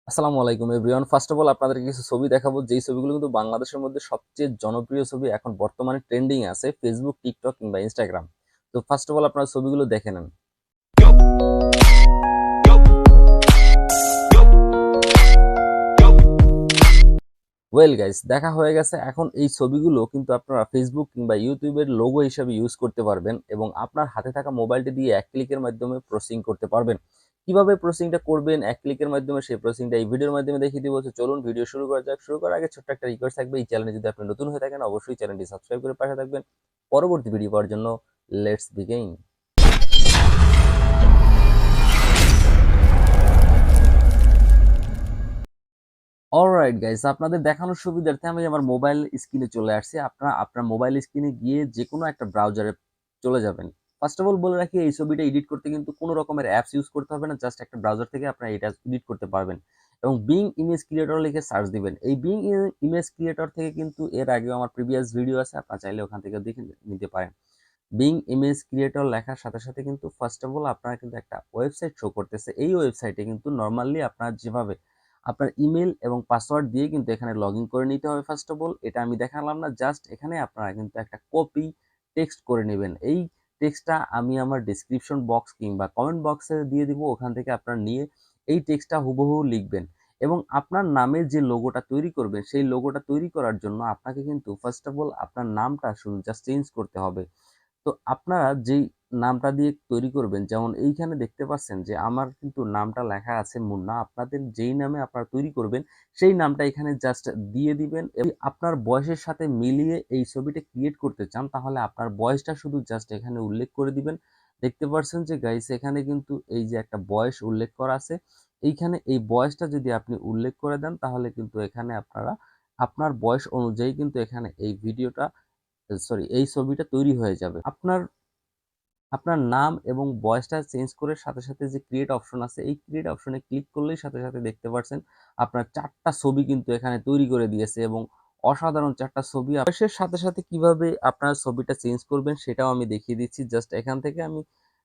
আসসালামু আলাইকুম everyone. First of all আপনাদেরকে কিছু ছবি দেখাবো, যেই ছবিগুলো কিন্তু বাংলাদেশের মধ্যে সবচেয়ে জনপ্রিয় ছবি, এখন বর্তমানে ট্রেন্ডিং আছে ফেসবুক, টিকটক কিংবা ইনস্টাগ্রাম। তো ফার্স্ট অফ অল আপনারা ছবিগুলো দেখে নেন। ওয়েল গাইস, দেখা হয়ে গেছে। এখন এই ছবিগুলো কিন্তু আপনারা ফেসবুক কিংবা ইউটিউবের লোগো হিসাবে ইউজ করতে পারবেন এবং আপনার হাতে থাকা মোবাইলটি দিয়ে এক ক্লিকের মাধ্যমে প্রসেসিং করতে পারবেন। কিভাবে প্রসেসিংটা করবেন এক ক্লিকের মাধ্যমে, সেই প্রসেসিংটা এই ভিডিওর মাধ্যমে দেখিয়ে দিব। তো চলুন ভিডিও শুরু করা যাক। শুরু করার আগে ছোট্ট একটা রিকোয়েস্ট থাকবে, এই চ্যানেলে যদি আপনি নতুন হয়ে থাকেন অবশ্যই চ্যানেলটি সাবস্ক্রাইব করে পাশে থাকবেন পরবর্তী ভিডিও পাওয়ার জন্য। Let's begin. অলরাইট গাইস, আপনাদের দেখানোর সুবিধার্থে আমি আমার মোবাইল স্ক্রিনে চলে আসছি। আপনারা আপনার মোবাইল স্ক্রিনে গিয়ে যে কোনো একটা ব্রাউজারে চলে যাবেন। ফার্স্ট অফ অল বলে রাখি, এই ছবিটা এডিট করতে কিন্তু কোনো রকমের অ্যাপস ইউজ করতে হবে না, জাস্ট একটা ব্রাউজার থেকে আপনারা এটা এডিট করতে পারবেন এবং বিং ইমেজ ক্রিয়েটর লিখে সার্চ দিবেন। এই বিং ইমেজ ক্রিয়েটর থেকে কিন্তু এর আগেও আমার প্রিভিয়াস ভিডিও আছে, আপনারা চাইলে ওখান থেকে দেখে নিতে পারেন। বিং ইমেজ ক্রিয়েটর লেখার সাথে সাথে কিন্তু ফার্স্ট অফ অল আপনারা কিন্তু একটা ওয়েবসাইট শো করতেছে। এই ওয়েবসাইটে কিন্তু নর্মালি আপনার যেভাবে আপনার ইমেল এবং পাসওয়ার্ড দিয়ে কিন্তু এখানে লগ ইন করে নিতে হবে। ফার্স্ট অফ অল এটা আমি দেখালাম না, জাস্ট এখানে আপনারা কিন্তু একটা কপি টেক্সট করে নেবেন। এই টেক্সটটা আমি আমার ডিসক্রিপশন বক্স কিংবা কমেন্ট বক্সে দিয়ে দিব, ওখান থেকে আপনারা নিয়ে এই টেক্সটটা হুবহু লিখবেন এবং আপনার নামের যে লোগোটা তৈরি করবেন সেই লোগোটা তৈরি করার জন্য আপনাকে কিন্তু ফার্স্ট অফ অল আপনার নামটা শুধু জাস্ট চেঞ্জ করতে হবে। তো আপনারা যেই নামটা দিয়ে তৈরি করবেন, যেমন এইখানে দেখতে পাচ্ছেন যে আমার কিন্তু নামটা লেখা আছে মুন্না। আপনাদের যেই নামে আপনারা তৈরি করবেন সেই নামটা এখানে জাস্ট দিয়ে দিবেন এবং আপনার বয়সের সাথে মিলিয়ে এই ছবিটা ক্রিয়েট করতে চান তাহলে আপনার বয়সটা শুধু জাস্ট এখানে উল্লেখ করে দিবেন। দেখতে পাচ্ছেন যে গাইস, এখানে কিন্তু এই যে একটা বয়স উল্লেখ করা আছে, এইখানে এই বয়সটা যদি আপনি উল্লেখ করে দেন তাহলে কিন্তু এখানে আপনারা আপনার বয়স অনুযায়ী কিন্তু এখানে এই ভিডিওটা, সরি, এই ছবিটা তৈরি হয়ে যাবে। আপনার আপনার নাম এবং ভয়েসটা চেঞ্জ করে সাথে সাথে যে ক্রিয়েট অপশন আছে, এই ক্রিয়েট অপশনে ক্লিক করলেই সাথে সাথে দেখতে পাচ্ছেন আপনার 4টা ছবি কিন্তু এখানে তৈরি করে দিয়েছে এবং অসাধারণ 4টা ছবি। বয়সের সাথে সাথে কিভাবে আপনার ছবিটা চেঞ্জ করবেন সেটাও আমি দেখিয়ে দিচ্ছি। জাস্ট এখান থেকে আমি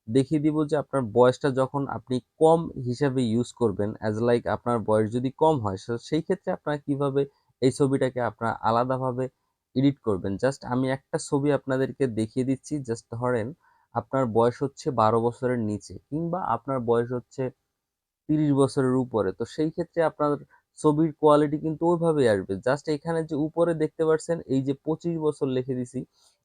দেখিয়ে দিব যে আপনার বয়সটা যখন আপনি কম হিসাবে ইউজ করবেন, অ্যাজ লাইক আপনার বয়স যদি কম হয় সেই ক্ষেত্রে আপনারা কিভাবে এই ছবিটাকে আপনারা আলাদাভাবে এডিট করবেন। জাস্ট আমি একটা ছবি আপনাদেরকে দেখিয়ে দিচ্ছি। জাস্ট ধরেন আপনার বয়স হচ্ছে 12 বছরের নিচে কিংবা আপনার বয়স হচ্ছে 30 বছরের উপরে, তো সেই ক্ষেত্রে আপনার ছবির কোয়ালিটি কিন্তু ওইভাবেই আসবে। জাস্ট এখানে যে উপরে দেখতে পাচ্ছেন এই যে 25 বছর লিখে দিছি,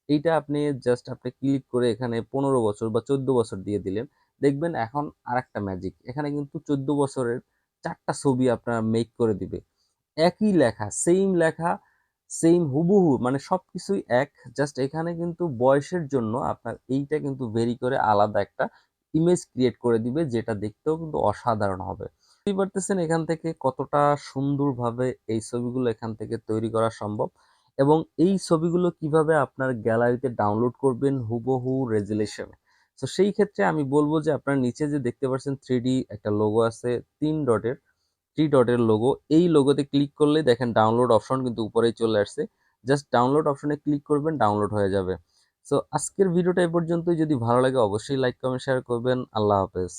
এইটা আপনি জাস্ট আপনি ক্লিক করে এখানে 15 বছর বা 14 বছর দিয়ে দিলেন, দেখবেন এখন আরেকটা ম্যাজিক, এখানে কিন্তু 14 বছরের 4টা ছবি আপনার মেক করে দিবে। একই লেখা, সেইম লেখা, সেইম হুবহু, মানে সবকিছুই এক। জাস্ট এখানে কিন্তু বয়সের জন্য আপনার এইটা কিন্তু ভেরি করে আলাদা একটা ইমেজ ক্রিয়েট করে দিবে, যেটা দেখতেও কিন্তু অসাধারণ হবে। বুঝতেই পারতেছেন এখান থেকে কতটা সুন্দরভাবে এই ছবিগুলো এখান থেকে তৈরি করা সম্ভব এবং এই ছবিগুলো কিভাবে আপনার গ্যালারিতে ডাউনলোড করবেন হুবহু রেজুলেশনে। তো সেই ক্ষেত্রে আমি বলবো যে আপনার নিচে যে দেখতে পাচ্ছেন 3D একটা লোগো আছে, 3 ডটের, 3 ডটের লোগো, এই লোগোতে ক্লিক করলেই দেখেন ডাউনলোড অপশন কিন্তু উপরেই চলে আসছে। জাস্ট ডাউনলোড অপশনে ক্লিক করবেন, ডাউনলোড হয়ে যাবে। সো আজকের ভিডিওটা এ পর্যন্তই। যদি ভালো লাগে অবশ্যই লাইক কমেন্ট শেয়ার করবেন। আল্লাহ হাফেজ।